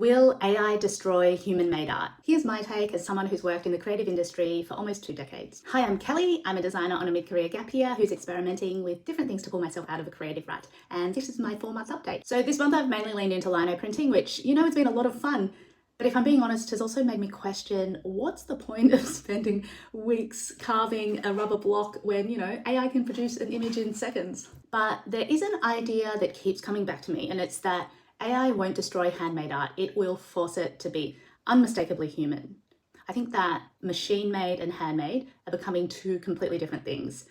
Will AI destroy human-made art? Here's my take as someone who's worked in the creative industry for almost 2 decades. Hi, I'm Kelly. I'm a designer on a mid-career gap year who's experimenting with different things to pull myself out of a creative rut. And this is my 4-month update. So this month I've mainly leaned into lino printing, which, it's been a lot of fun. But if I'm being honest, has also made me question, what's the point of spending weeks carving a rubber block when, AI can produce an image in seconds? But there is an idea that keeps coming back to me, and it's that AI won't destroy handmade art, it will force it to be unmistakably human. I think that machine-made and handmade are becoming two completely different things,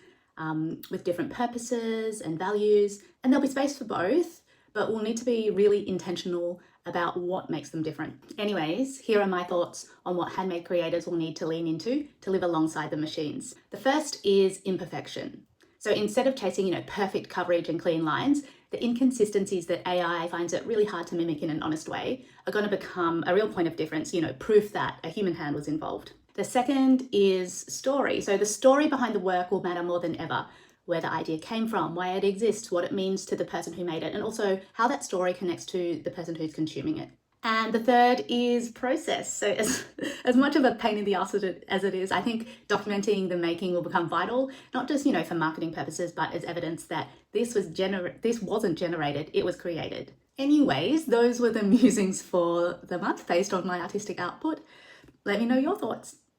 with different purposes and values, and there'll be space for both, but we'll need to be really intentional about what makes them different. Anyways, here are my thoughts on what handmade creators will need to lean into to live alongside the machines. The first is imperfection. So instead of chasing, perfect coverage and clean lines, the inconsistencies that AI finds it really hard to mimic in an honest way are going to become a real point of difference, proof that a human hand was involved. The second is story. So the story behind the work will matter more than ever. Where the idea came from, why it exists, what it means to the person who made it, and also how that story connects to the person who's consuming it. And the third is process. So as much of a pain in the ass as it is, I think documenting the making will become vital, not just, for marketing purposes, but as evidence that this wasn't generated, it was created. Anyways, those were the musings for the month based on my artistic output. Let me know your thoughts.